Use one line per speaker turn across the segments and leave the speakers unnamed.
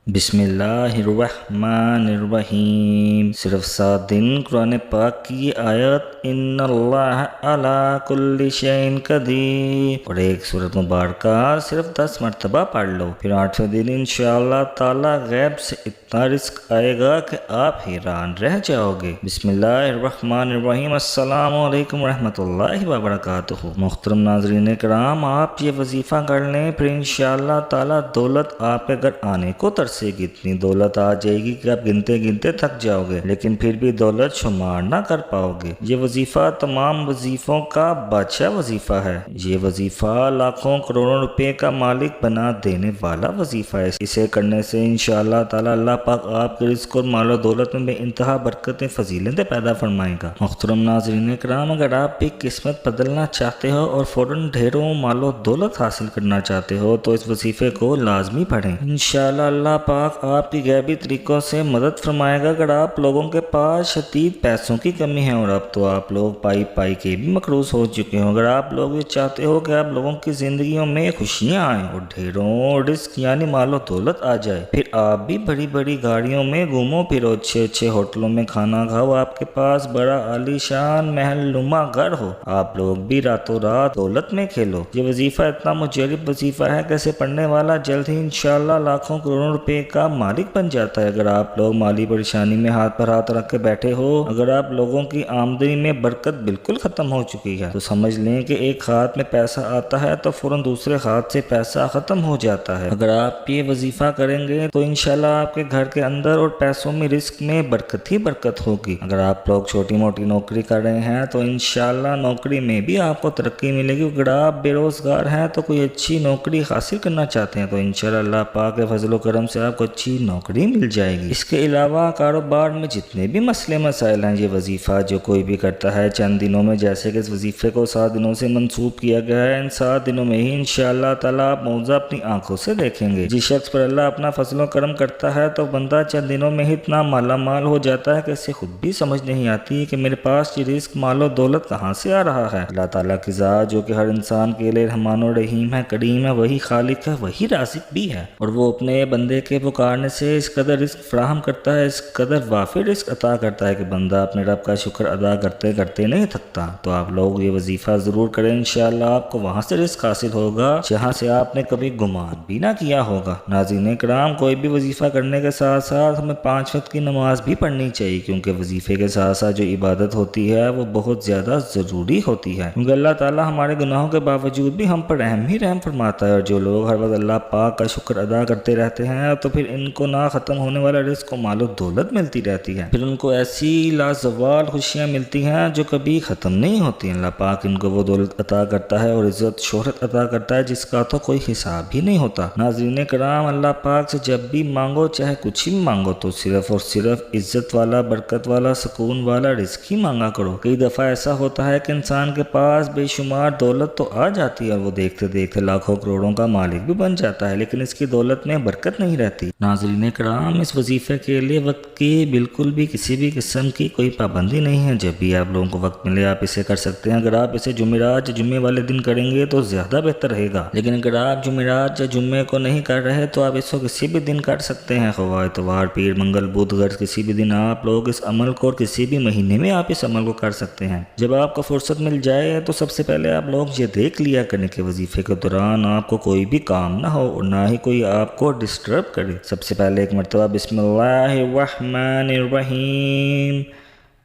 بسم اللہ الرحمن الرحیم۔ صرف 7 دن قرآن پاک کی آیت ان اللہ علی کل شیء قدیر اور ایک سورۃ مبارکہ صرف 10 مرتبہ پڑھ لو، پھر 8ویں دن انشاءاللہ تعالی غیب سے اتنا رزق آئے گا کہ آپ حیران رہ جاؤ گے۔ بسم اللہ الرحمن الرحیم۔ السلام علیکم ورحمۃ اللہ وبرکاتہ۔ محترم ناظرین کرام، آپ یہ وظیفہ کر لیں، پھر انشاءاللہ تعالی دولت آپ کے گھر آنے کو ترسے گی۔ اتنی دولت آ جائے گی کہ آپ گنتے گنتے تھک جاؤ گے، لیکن پھر بھی دولت شمار نہ کر پاؤ گے۔ یہ وظیفہ تمام وظیفوں کا بادشاہ وظیفہ ہے۔ یہ وظیفہ لاکھوں کروڑوں روپے کا مالک بنا دینے والا وظیفہ ہے۔ اسے کرنے سے انشاءاللہ تعالی اللہ پاک آپ کے رزق اور مال و دولت میں بے انتہا برکتیں فضیلتیں پیدا فرمائے گا۔ محترم ناظرین کرام، اگر آپ بھی قسمت بدلنا چاہتے ہو اور فوراً ڈھیروں مال و دولت حاصل کرنا چاہتے ہو تو اس وظیفے کو لازمی پڑھیں۔ انشاءاللہ اللہ پاک آپ کی غیبی طریقوں سے مدد فرمائے گا۔ اگر آپ لوگوں کے پاس شدید پیسوں کی کمی ہے اور اب تو آپ لوگ پائی کے بھی مقروض ہو چکے ہو، اگر آپ لوگ یہ چاہتے ہو کہ آپ لوگوں کی زندگیوں میں خوشیاں آئیں اور ڈھیروں رزق یعنی مال و دولت آ جائے، پھر آپ بھی بڑی بڑی گاڑیوں میں گھومو پھرو، اچھے ہوٹلوں میں کھانا کھاؤ، آپ کے پاس بڑا عالی شان محل نما گھر ہو، آپ لوگ بھی راتوں رات دولت میں کھیلو۔ یہ وظیفہ اتنا مجرب وظیفہ ہے کہ اسے پڑھنے والا جلد ہی انشاءاللہ لاکھوں کروڑوں روپے کا مالک بن جاتا ہے۔ اگر آپ لوگ مالی پریشانی میں ہاتھ پر ہاتھ رکھ کے بیٹھے ہو، اگر آپ لوگوں کی آمدنی میں برکت بالکل ختم ہو چکی ہے، تو سمجھ لیں کہ ایک ہاتھ میں پیسہ آتا ہے تو فوراً دوسرے ہاتھ سے پیسہ ختم ہو جاتا ہے۔ اگر آپ یہ وظیفہ کریں گے تو انشاءاللہ آپ کے گھر کے اندر اور پیسوں میں رزق میں برکت ہی برکت ہوگی۔ اگر آپ لوگ چھوٹی موٹی نوکری کر رہے ہیں تو انشاءاللہ نوکری میں بھی آپ کو ترقی ملے گی۔ اگر آپ بے روزگار ہیں تو کوئی اچھی نوکری حاصل کرنا چاہتے ہیں تو انشاءاللہ اللہ پاک کے فضل و کرم سے آپ کو اچھی نوکری مل جائے گی۔ اس کے علاوہ کاروبار میں جتنے بھی مسئلے مسائل ہیں، یہ وظیفہ جو کوئی بھی کرتا ہے چند دنوں میں، جیسے کہ اس وظیفے کو 7 دنوں سے منسوب کیا گیا ہے، ان 7 دنوں میں ہی انشاءاللہ تعالیٰ آپ معجزہ اپنی آنکھوں سے دیکھیں گے۔ جس شخص پر اللہ اپنا فضل و کرم کرتا ہے تو بندہ چند دنوں میں ہی اتنا مالا مال ہو جاتا ہے کہ اسے خود بھی سمجھ نہیں آتی کہ میرے پاس یہ رزق مال و دولت کہاں سے آ رہا ہے۔ اللہ تعالیٰ کی ذات جو کہ ہر انسان کے لیے رحمان و رحیم ہے، کریم ہے، وہی خالق ہے، وہی رازق بھی ہے، اور وہ اپنے بندے کے پکارنے سے اس قدر رزق فراہم کرتا ہے، اس قدر وافر رزق عطا کرتا ہے کہ بندہ اپنے رب کا شکر ادا کرتے کرتے نہیں تھکتا۔ تو آپ لوگ یہ وظیفہ ضرور کریں، انشاءاللہ آپ کو وہاں سے رزق حاصل ہوگا جہاں سے آپ نے کبھی گمان بھی نہ کیا ہوگا۔ ناظرین کرام، کوئی بھی وظیفہ کرنے کے ساتھ ساتھ ہمیں 5 وقت کی نماز بھی پڑھنی چاہیے، کیونکہ وظیفے کے ساتھ ساتھ جو عبادت ہوتی ہے وہ بہت زیادہ ضروری ہوتی ہے، کیونکہ اللہ تعالیٰ ہمارے گناہوں کے باوجود بھی ہم پر رحم ہی رحم فرماتا ہے، اور جو لوگ ہر وقت اللہ پاک کا شکر ادا کرتے رہتے ہیں تو پھر ان کو نہ ختم ہونے والا رزق و مال و دولت ملتی رہتی ہے، پھر ان کو ایسی لازوال خوشیاں ملتی ہیں جو کبھی ختم نہیں ہوتی۔ اللہ پاک ان کو وہ دولت عطا کرتا ہے اور عزت شہرت عطا کرتا ہے جس کا تو کوئی حساب ہی نہیں ہوتا۔ ناظرین کرام، اللہ پاک سے جب بھی مانگو، چاہے کچھ ہی مانگو، تو صرف اور صرف عزت والا، برکت والا، سکون والا رزق ہی مانگا کرو۔ کئی دفعہ ایسا ہوتا ہے کہ انسان کے پاس بے شمار دولت تو آ جاتی ہے اور وہ دیکھتے دیکھتے لاکھوں کروڑوں کا مالک بھی بن جاتا ہے، لیکن اس کی دولت میں برکت نہیں رہتی۔ ناظرین کرام، اس وظیفے کے لیے وقت کی بالکل بھی کسی بھی قسم کی کوئی پابندی نہیں ہے، جب بھی آپ لوگوں کو وقت ملے آپ اسے کر سکتے ہیں۔ اگر آپ اسے جمعرات یا جمعے والے دن کریں گے تو زیادہ بہتر رہے گا، لیکن اگر آپ جمعرات یا جمعے کو نہیں کر رہے تو آپ اس کو کسی بھی دن کر سکتے ہیں، خواہ اتوار، پیر، منگل، بدھ، غرض کسی بھی دن آپ لوگ اس عمل کو، اور کسی بھی مہینے میں آپ اس عمل کو کر سکتے ہیں۔ جب آپ کو فرصت مل جائے تو سب سے پہلے آپ لوگ یہ دیکھ لیا کریں کہ وظیفے کے دوران آپ کو کوئی بھی کام نہ ہو اور نہ ہی کوئی آپ کو ڈسٹرب کرے۔ سب سے پہلے ایک مرتبہ بسم اللہ الرحمن الرحیم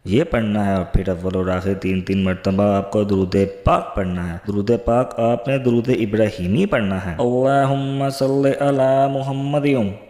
یہ پڑھنا ہے، اور پھر اول اور آخر 3 مرتبہ آپ کو درود پاک پڑھنا ہے۔ درود پاک آپ نے درود ابراہیمی پڑھنا ہے۔ اللہم صلی علی محمد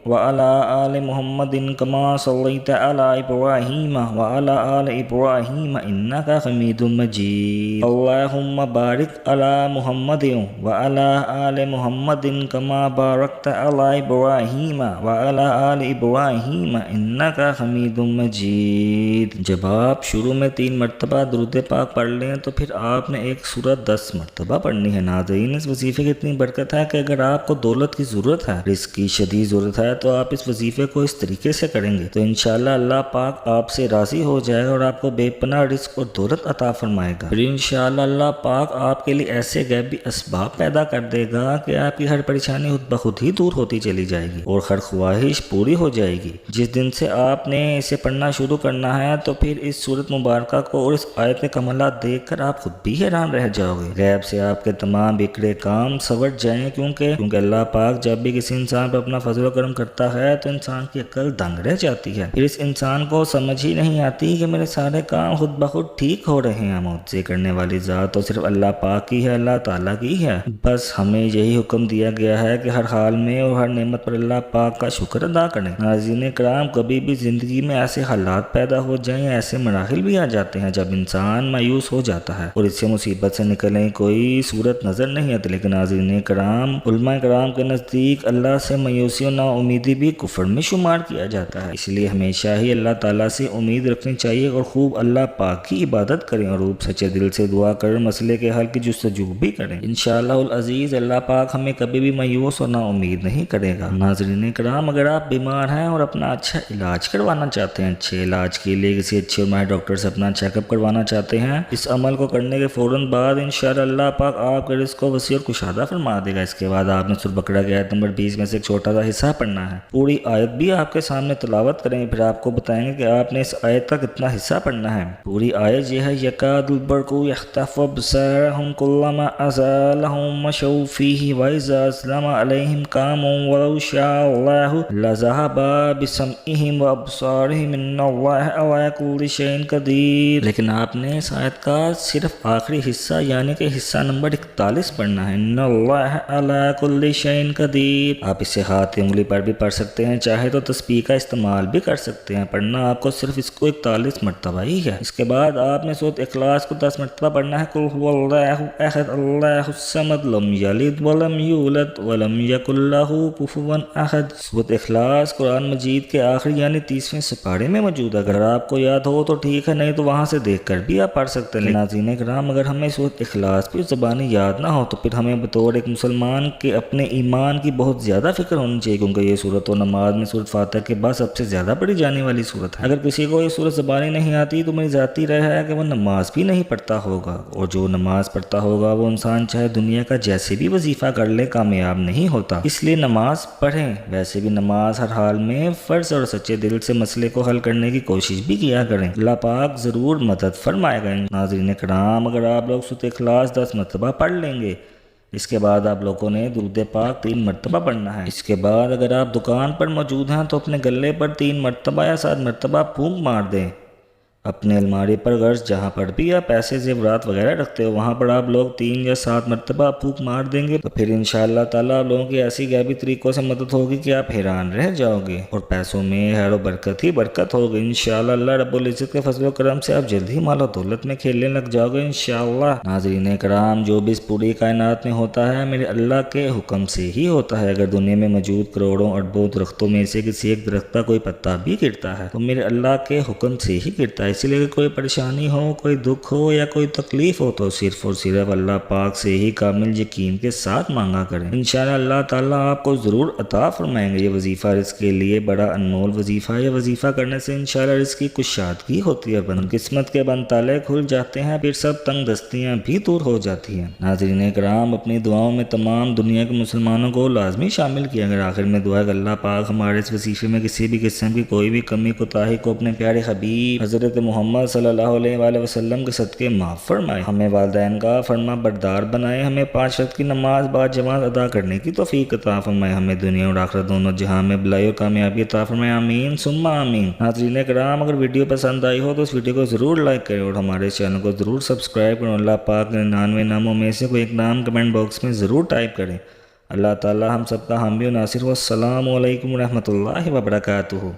وعلی آل محمد کما صلیت علی ابراہیم وعلی آل ابراہیم انک حمید مجید۔ اللہم بارک علی محمد وعلی آل محمد کما بارکت علی ابراہیم وعلی آل ابراہیم انک حمید مجید۔ جب آپ شروع میں 3 مرتبہ درود پاک پڑھ لیں تو پھر آپ نے ایک سورت 10 مرتبہ پڑھنی ہے۔ ناظرین، اس وظیفے کی اتنی برکت ہے کہ اگر آپ کو دولت کی ضرورت ہے، رزق کی شدید ضرورت ہے، تو آپ اس وظیفے کو اس طریقے سے کریں گے تو انشاءاللہ اللہ پاک آپ سے راضی ہو جائے گا اور آپ کو بے پناہ رزق اور دولت عطا فرمائے گا۔ پھر انشاءاللہ اللہ پاک آپ کے لیے ایسے غیبی اسباب پیدا کر دے گا کہ آپ کی ہر پریشانی خود بخود ہی دور ہوتی چلی جائے گی اور ہر خواہش پوری ہو جائے گی۔ جس دن سے آپ نے اسے پڑھنا شروع کرنا ہے تو پھر اس سورت مبارکہ کو اور اس آیت کے کمالات دیکھ کر آپ خود بھی حیران رہ جاؤ گے۔ غیب سے آپ کے تمام بگڑے کام سنور جائیں، کیونکہ اللہ پاک جب بھی کسی انسان پر اپنا فضل و کرم کرتا ہے تو انسان کی عقل دنگ رہ جاتی ہے۔ پھر اس انسان کو سمجھ ہی نہیں آتی کہ میرے سارے کام خود بخود ٹھیک ہو رہے ہیں۔ معجزے کرنے والی ذات تو صرف اللہ پاک کی ہے، اللہ تعالیٰ کی ہے۔ بس ہمیں یہی حکم دیا گیا ہے کہ ہر حال میں اور ہر نعمت پر اللہ پاک کا شکر ادا کریں۔ ناظرین کرام، کبھی بھی زندگی میں ایسے حالات پیدا ہو جائیں، ایسے مراحل بھی آ جاتے ہیں جب انسان مایوس ہو جاتا ہے اور اس سے مصیبت سے نکلنے کوئی صورت نظر نہیں آتی، لیکن ناظرین کرام، علماء کرام کے نزدیک اللہ سے مایوسی اور نا امیدی بھی کفر میں شمار کیا جاتا ہے۔ اس لیے ہمیشہ ہی اللہ تعالیٰ سے امید رکھنی چاہیے اور خوب اللہ پاک کی عبادت کریں اور خوب سچے دل سے دعا کر مسئلے کے حل کی جستجو بھی کریں۔ انشاءاللہ العزیز اللہ پاک ہمیں کبھی بھی مایوس اور نا امید نہیں کرے گا۔ ناظرین کرام، اگر آپ بیمار ہیں اور اپنا اچھا علاج کروانا چاہتے ہیں، اچھے علاج کے لیے کسی اچھے اور ماہر ڈاکٹر سے اپنا چیک اپ کروانا چاہتے ہیں، اس عمل کو کرنے کے فوراً بعد انشاءاللہ اللہ پاک آپ کے رزق کو وسیع اور کشادہ فرما دے گا۔ اس کے بعد آپ نے سورۃ بقرہ کی آیت نمبر 20 میں سے ایک چھوٹا سا حصہ پڑھنا ہے۔ پوری آیت بھی آپ کے سامنے تلاوت کریں گے، پھر آپ کو بتائیں گے کہ آپ نے اس آیت کا کتنا حصہ پڑھنا ہے۔ پوری آیت یہ ہے: یکاد البرق یخطف ابصارهم كلما ازالهم مشوا فيه واذا اظلم عليهم قاموا ولو شاء الله لذهب بسمعهم وابصارهم ان الله على كل شيء قدیر۔ لیکن آپ نے اس آیت کا صرف آخری حصہ یعنی کہ حصہ نمبر 41 پڑھنا ہے۔ ان اللہ علی کل شیء قدیر۔ آپ اسے ہاتھ کی انگلی پر بھی پڑھ سکتے ہیں، چاہے تو تسبیح کا استعمال بھی کر سکتے ہیں۔ پڑھنا آپ کو صرف اس کو 41 مرتبہ ہی ہے۔ اس کے بعد آپ نے سورۃ اخلاص کو 10 مرتبہ پڑھنا ہے۔ قل هو اللہ احد اللہ الصمد لم یلد ولم یولد ولم یکن لہ کفوا احد۔ سورۃ اخلاص قرآن مجید کے آخری یعنی 30ویں سپارے میں موجود ہے۔ اگر آپ کو یاد ہو تو ٹھیک ہے، نہیں تو وہاں سے دیکھ کر بھی آپ پڑھ سکتے ہیں۔ ناظرین کرام، اگر ہمیں سورۃ اخلاص پہ زبانی یاد نہ ہو تو پھر ہمیں بطور ایک مسلمان کے اپنے ایمان کی بہت زیادہ فکر ہونی چاہیے، کیونکہ یہ سورت و نماز میں سورۃ فاتحہ کے بعد سب سے زیادہ پڑھی جانے والی سورت ہے۔ اگر کسی کو یہ سورت زبانی نہیں آتی تو میری ذاتی رائے ہے کہ وہ نماز بھی نہیں پڑھتا ہوگا، اور جو نماز پڑھتا ہوگا وہ انسان چاہے دنیا کا جیسے بھی وظیفہ کر لے کامیاب نہیں ہوتا۔ اس لیے نماز پڑھیں۔ ویسے بھی نماز ہر حال میں فرض اور سچے دل سے مسئلے کو حل کرنے کی کوشش بھی کیا کریں، اللہ پاک ضرور مدد فرمائے گا۔ ناظرین کرام، اگر آپ لوگ سورۃ اخلاص 10 مرتبہ پڑھ لیں گے، اس کے بعد آپ لوگوں نے درود پاک 3 مرتبہ پڑھنا ہے۔ اس کے بعد اگر آپ دکان پر موجود ہیں تو اپنے گلے پر 3 مرتبہ یا 7 مرتبہ پھونک مار دیں۔ اپنے الماری پر غرض جہاں پر بھی آپ پیسے زیورات وغیرہ رکھتے ہو وہاں پر آپ لوگ 3 یا 7 مرتبہ پھونک مار دیں گے تو پھر انشاءاللہ تعالیٰ آپ لوگوں کی ایسی غیبی طریقوں سے مدد ہوگی کہ آپ حیران رہ جاؤ گے اور پیسوں میں خیر و برکت ہی برکت ہوگی۔ انشاءاللہ اللہ رب العزت کے فضل و کرم سے آپ جلد ہی مال و دولت میں کھیلنے لگ جاؤ گے انشاءاللہ۔ ناظرین کرام، جو بھی اس پوری کائنات میں ہوتا ہے میرے اللہ کے حکم سے ہی ہوتا ہے۔ اگر دنیا میں موجود کروڑوں اربوں درختوں میں سے کسی ایک درخت کا کوئی پتا بھی گرتا ہے تو میرے اللہ کے حکم سے ہی گرتا ہے۔ اسی لیے کوئی پریشانی ہو، کوئی دکھ ہو یا کوئی تکلیف ہو تو صرف اور صرف اللہ پاک سے ہی کامل یقین کے ساتھ مانگا کریں، انشاءاللہ اللہ تعالیٰ آپ کو ضرور عطا فرمائیں گے۔ یہ وظیفہ رزق کے لیے بڑا انمول وظیفہ ہے۔ یہ وظیفہ کرنے سے انشاءاللہ رزق کی کشادگی ہوتی ہے، قسمت کے بند تالے کھل جاتے ہیں، پھر سب تنگ دستیاں بھی دور ہو جاتی ہیں۔ ناظرین کرام، اپنی دعاؤں میں تمام دنیا کے مسلمانوں کو لازمی شامل کیا گیا۔ آخر میں دعا کہ اللہ پاک ہمارے اس وظیفے میں کسی بھی قسم کی کوئی بھی کمی کوتاہی کو اپنے پیارے حبیب حضرت محمد صلی اللہ علیہ وآلہ وسلم کے صدقے معاف فرمائے، ہمیں والدین کا فرما بردار بنائے، ہمیں 5 وقت کی نماز باجماعت ادا کرنے کی توفیق عطا فرمائے، ہمیں دنیا اور آخرت دونوں جہاں میں بھلائی اور کامیابی عطا فرمائے، آمین ثم آمین۔ ناظرین کرام، اگر ویڈیو پسند آئی ہو تو اس ویڈیو کو ضرور لائک کریں اور ہمارے چینل کو ضرور سبسکرائب کریں۔ اللہ پاک کے 99 ناموں میں سے کوئی ایک نام کمنٹ باکس میں ضرور ٹائپ کریں۔ اللہ تعالی ہم سب کا حامی و ناصر ہو۔ السلام علیکم ورحمۃ اللہ وبرکاتہ۔